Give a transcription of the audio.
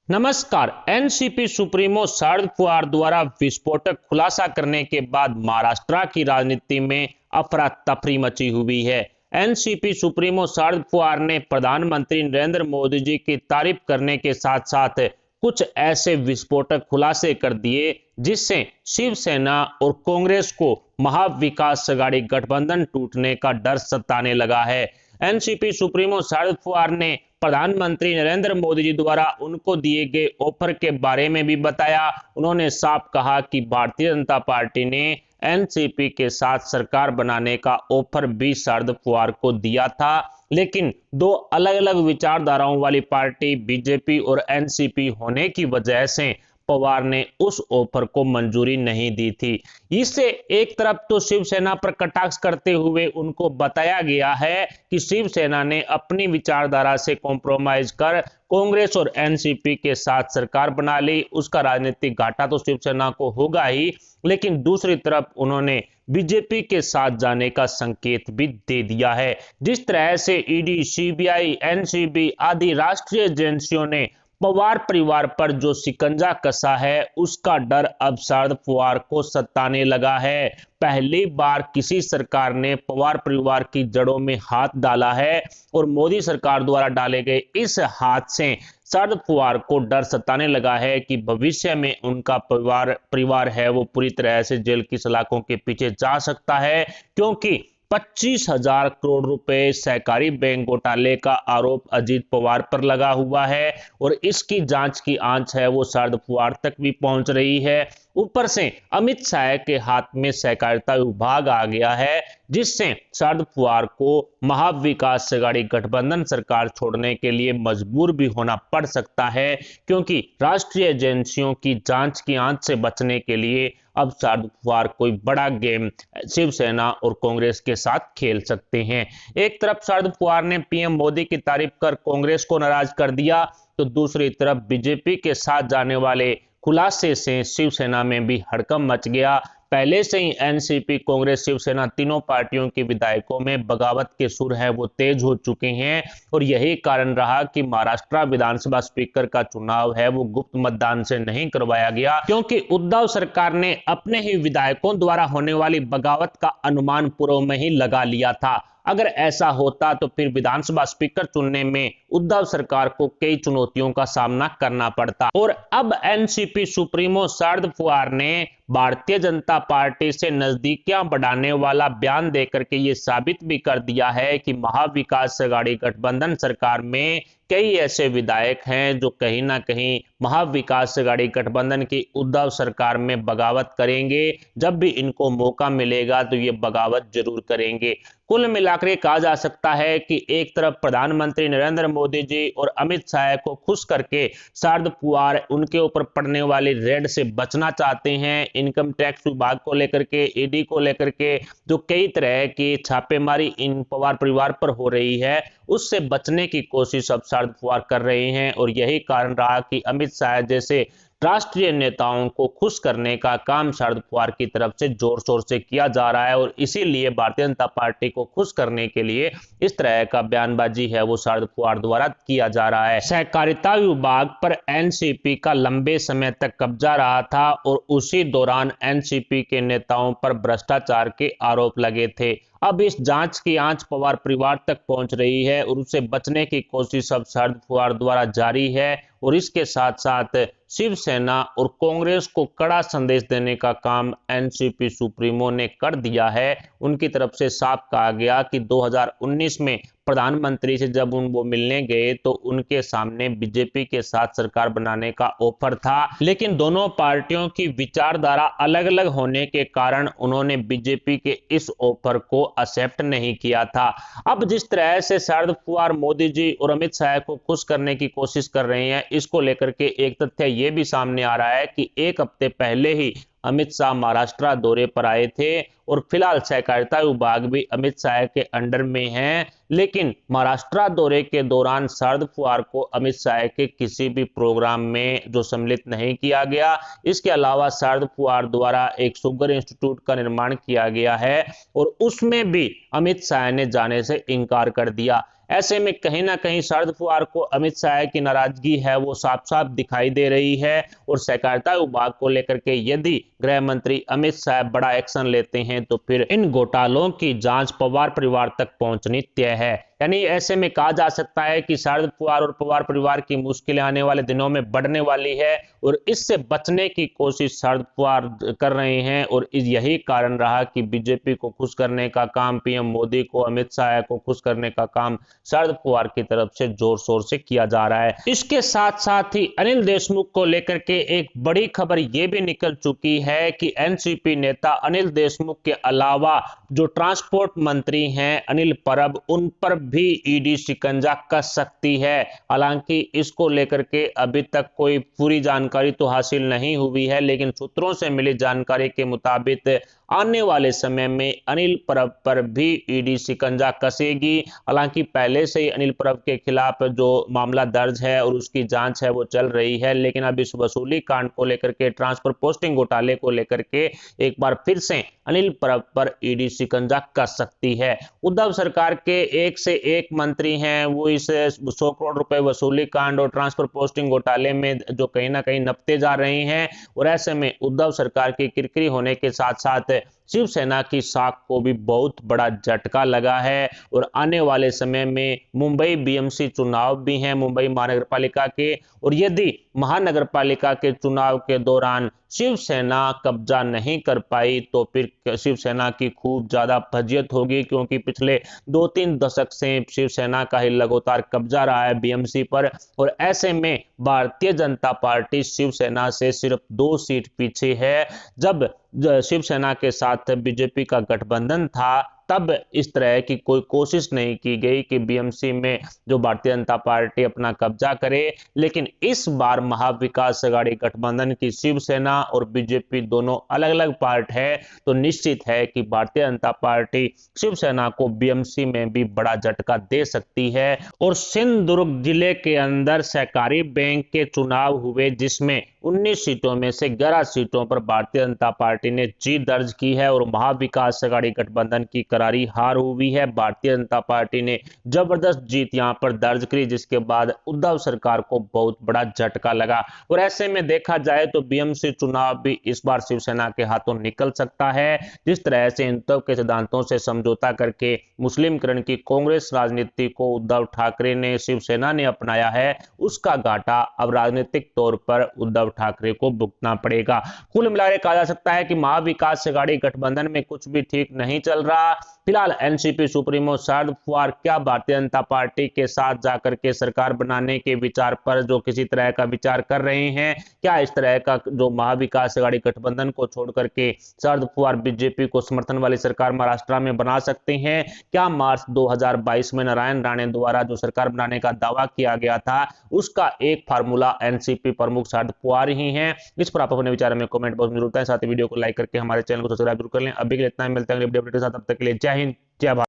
नमस्कार। NCP supremo Sharad Pawar द्वारा विस्फोटक खुलासा करने के बाद महाराष्ट्र की राजनीति में अफरा तफरी मची हुई है। एनसीपी सुप्रीमो शरद पवार ने प्रधानमंत्री नरेंद्र मोदी जी की तारीफ करने के साथ साथ कुछ ऐसे विस्फोटक खुलासे कर दिए जिससे शिवसेना और कांग्रेस को महाविकास अघाड़ी गठबंधन टूटने का डर सताने लगा है। एनसीपी सुप्रीमो शरद पवार ने प्रधानमंत्री नरेंद्र मोदी जी द्वारा उनको दिए गए ऑफर के बारे में भी बताया। उन्होंने साफ कहा कि भारतीय जनता पार्टी ने एनसीपी के साथ सरकार बनाने का ऑफर भी शरद पवार को दिया था, लेकिन दो अलग अलग विचारधाराओं वाली पार्टी बीजेपी और एनसीपी होने की वजह से पवार ने उस ऑफर को मंजूरी नहीं दी थी। इससे एक तरफ तो शिवसेना पर कटाक्ष करते हुए उनको बताया गया है कि शिवसेना ने अपनी विचारधारा से कॉम्प्रोमाइज कर कांग्रेस और एनसीपी के साथ सरकार बना ली। उसका राजनीतिक घाटा तो शिवसेना को होगा ही, लेकिन दूसरी तरफ उन्होंने बीजेपी के साथ जाने का संकेत भी दे दिया है। जिस तरह से ईडी, सीबीआई, एनसीबी आदि राष्ट्रीय एजेंसियों ने पवार परिवार पर जो शिकंजा कसा है, उसका डर अब शरद पवार को सताने लगा है। पहली बार किसी सरकार ने पवार परिवार की जड़ों में हाथ डाला है और मोदी सरकार द्वारा डाले गए इस हाथ से शरद पवार को डर सताने लगा है कि भविष्य में उनका परिवार है वो पूरी तरह से जेल की सलाखों के पीछे जा सकता है, क्योंकि 25,000 करोड़ रुपए सहकारी बैंक घोटाले का आरोप अजीत पवार पर लगा हुआ है और इसकी जांच की आंच है वो शरद पवार तक भी पहुंच रही है। ऊपर से अमित शाह के हाथ में सहकारिता विभाग आ गया है, जिससे शरद पवार को महाविकास अघाड़ी गठबंधन सरकार छोड़ने के लिए मजबूर भी होना पड़ सकता है, क्योंकि राष्ट्रीय एजेंसियों की जांच की आंच से बचने के लिए अब शरद पवार कोई बड़ा गेम शिवसेना और कांग्रेस के साथ खेल सकते हैं। एक तरफ शरद पवार ने पीएम मोदी की तारीफ कर कांग्रेस को नाराज कर दिया, तो दूसरी तरफ बीजेपी के साथ जाने वाले खुलासे से शिवसेना में भी हड़कंप मच गया। पहले से ही एनसीपी, कांग्रेस, शिवसेना तीनों पार्टियों के विधायकों में बगावत के सुर है वो तेज हो चुके हैं और यही कारण रहा कि महाराष्ट्र विधानसभा स्पीकर का चुनाव है वो गुप्त मतदान से नहीं करवाया गया, क्योंकि उद्धव सरकार ने अपने ही विधायकों द्वारा होने वाली बगावत का अनुमान पूर्व में ही लगा लिया था। अगर ऐसा होता तो फिर विधानसभा स्पीकर चुनने में उद्धव सरकार को कई चुनौतियों का सामना करना पड़ता। और अब एनसीपी सुप्रीमो शरद पवार ने भारतीय जनता पार्टी से नजदीकियां बढ़ाने वाला बयान देकर के ये साबित भी कर दिया है कि महाविकास अघाड़ी गठबंधन सरकार में कई ऐसे विधायक हैं जो कहीं ना कहीं महाविकास अघाड़ी गठबंधन की उद्धव सरकार में बगावत करेंगे। जब भी इनको मौका मिलेगा तो ये बगावत जरूर करेंगे। कुल मिलाकर कहा जा सकता है कि एक तरफ प्रधानमंत्री नरेंद्र मोदी जी और अमित शाह को खुश करके शरद पवार उनके ऊपर पड़ने वाली रेड से बचना चाहते हैं। इनकम टैक्स विभाग को लेकर के, ईडी को लेकर के जो कई तरह की छापेमारी इन पवार परिवार पर हो रही है, उससे बचने की कोशिश अब शरद पवार कर रहे हैं। और यही कारण रहा कि अमित शाह जैसे राष्ट्रीय नेताओं को खुश करने का काम शरद पवार की तरफ से जोर शोर से किया जा रहा है और इसीलिए भारतीय जनता पार्टी को खुश करने के लिए इस तरह का बयानबाजी है वो शरद पवार द्वारा किया जा रहा है। सहकारिता विभाग पर एनसीपी का लंबे समय तक कब्जा रहा था और उसी दौरान एनसीपी के नेताओं पर भ्रष्टाचार के आरोप लगे थे। अब इस जांच की आंच पवार परिवार तक पहुंच रही है और उससे बचने की कोशिश अब शरद पवार द्वारा जारी है और इसके साथ साथ शिवसेना और कांग्रेस को कड़ा संदेश देने का काम एनसीपी सुप्रीमो ने कर दिया है। उनकी तरफ से साफ कहा गया कि 2019 में प्रधानमंत्री से जब वो मिलने गए तो उनके सामने बीजेपी के साथ सरकार बनाने का ऑफर था, लेकिन दोनों पार्टियों की विचारधारा अलग अलग होने के कारण उन्होंने बीजेपी के इस ऑफर को एक्सेप्ट नहीं किया था। अब जिस तरह से शरद पवार मोदी जी और अमित शाह को खुश करने की कोशिश कर रहे हैं, इसको लेकर के एक तथ्य ये भी सामने आ रहा है कि एक हफ्ते पहले ही अमित शाह महाराष्ट्र दौरे पर आए थे और फिलहाल सहकारिता विभाग भी अमित शाह के अंडर में है, लेकिन महाराष्ट्र दौरे के दौरान शरद पवार को अमित शाह के किसी भी प्रोग्राम में जो सम्मिलित नहीं किया गया। इसके अलावा शरद पवार द्वारा एक शुगर इंस्टीट्यूट का निर्माण किया गया है और उसमें भी अमित शाह ने जाने से इनकार कर दिया। ऐसे में कहीं ना कहीं शरद पवार को अमित शाह की नाराजगी है वो साफ साफ दिखाई दे रही है। और सहकारिता विभाग को लेकर के यदि गृह मंत्री अमित शाह बड़ा एक्शन लेते हैं तो फिर इन घोटालों की जांच पवार परिवार तक पहुंचनी तय है। यानी ऐसे में कहा जा सकता है कि शरद पवार और पवार परिवार की मुश्किलें आने वाले दिनों में बढ़ने वाली है और इससे बचने की कोशिश शरद पवार कर रहे हैं। और यही कारण रहा कि बीजेपी को खुश करने का काम पीएम मोदी को, अमित शाह को खुश करने का काम शरद पवार की तरफ से जोर शोर से किया जा रहा है। इसके साथ साथ ही अनिल देशमुख को लेकर के एक बड़ी खबर यह भी निकल चुकी है कि एनसीपी नेता अनिल देशमुख के अलावा जो ट्रांसपोर्ट मंत्री हैं अनिल परब, उन पर भी ईडी शिकंजा कस सकती है। हालांकि इसको लेकर के अभी तक कोई पूरी जानकारी तो हासिल नहीं हुई है, लेकिन सूत्रों से मिली जानकारी के मुताबिक आने वाले समय में अनिल परब पर भी ईडी शिकंजा कसेगी। हालांकि पहले से ही अनिल परब के खिलाफ जो मामला दर्ज है और उसकी जांच है वो चल रही है, लेकिन अब इस वसूली कांड को लेकर के, ट्रांसफर पोस्टिंग घोटाले को लेकर के एक बार फिर से अनिल परब पर ईडी शिकंजा कस सकती है। उद्धव सरकार के एक से एक मंत्री हैं वो इस 100 करोड़ रुपए वसूली कांड और ट्रांसफर पोस्टिंग घोटाले में जो कहीं ना कहीं नपते जा रहे हैं। और ऐसे में उद्धव सरकार की किरकिरी होने के साथ साथ शिवसेना की साख को भी बहुत बड़ा झटका लगा है। और आने वाले समय में मुंबई बीएमसी चुनाव भी हैं, मुंबई महानगरपालिका के, और यदि महानगरपालिका के चुनाव के दौरान शिवसेना कब्जा नहीं कर पाई तो फिर शिवसेना की खूब ज्यादा फजियत होगी, क्योंकि पिछले 2-3 दशक से शिवसेना का ही लगातार कब्जा रहा है बीएमसी पर। और ऐसे में भारतीय जनता पार्टी शिवसेना से सिर्फ 2 सीट पीछे है। जब शिवसेना के साथ बीजेपी का गठबंधन था तब इस तरह की कोई कोशिश नहीं की गई कि बीएमसी में जो भारतीय जनता पार्टी अपना कब्जा करे। लेकिन इस बार महाविकास अघाड़ी गठबंधन की शिवसेना और बीजेपी दोनों अलग अलग पार्ट है, तो निश्चित है कि भारतीय जनता पार्टी शिवसेना को बीएमसी में भी बड़ा झटका दे सकती है। और सिंधुदुर्ग जिले के अंदर सहकारी बैंक के चुनाव हुए जिसमें 19 सीटों में से 11 सीटों पर भारतीय जनता पार्टी ने जीत दर्ज की है और महाविकास अघाड़ी गठबंधन की करारी हार हुई है। भारतीय जनता पार्टी ने जबरदस्त जीत यहां पर दर्ज की, जिसके बाद उद्धव सरकार को बहुत बड़ा झटका लगा। और ऐसे में देखा जाए तो बीएमसी चुनाव भी इस बार शिवसेना के हाथों निकल सकता है। जिस तरह से हिंदुत्व के सिद्धांतों से समझौता करके मुस्लिमकरण की कांग्रेस राजनीति को उद्धव ठाकरे ने, शिवसेना ने अपनाया है, उसका घाटा अब राजनीतिक तौर पर उद्धव ठाकरे को भुगतना पड़ेगा। कुल मिलाकर कहा जा सकता है कि महाविकास अघाड़ी गठबंधन में कुछ भी ठीक नहीं चल रहा। फिलहाल एनसीपी सुप्रीमो शरद पवार क्या भारतीय जनता पार्टी के साथ जाकर के सरकार बनाने के विचार पर जो किसी तरह का विचार कर रहे हैं, क्या इस तरह का जो महाविकास अघाड़ी गठबंधन को छोड़ करके शरद पवार बीजेपी को समर्थन वाली सरकार महाराष्ट्र में बना सकते हैं? क्या मार्च 2022 में नारायण राणे द्वारा जो सरकार बनाने का दावा किया गया था उसका एक फार्मूला एनसीपी प्रमुख शरद पवार ही हैं? इस पर आप अपने विचार में कमेंट बॉक्स में जरूर बताएं। साथ ही वीडियो को लाइक करके हमारे चैनल को सब्सक्राइब जरूर कर लें। अभी के लिए इतना ही, मिलते हैं अगले वीडियो के साथ, तब तक के लिए जय हिंद, जय भारत।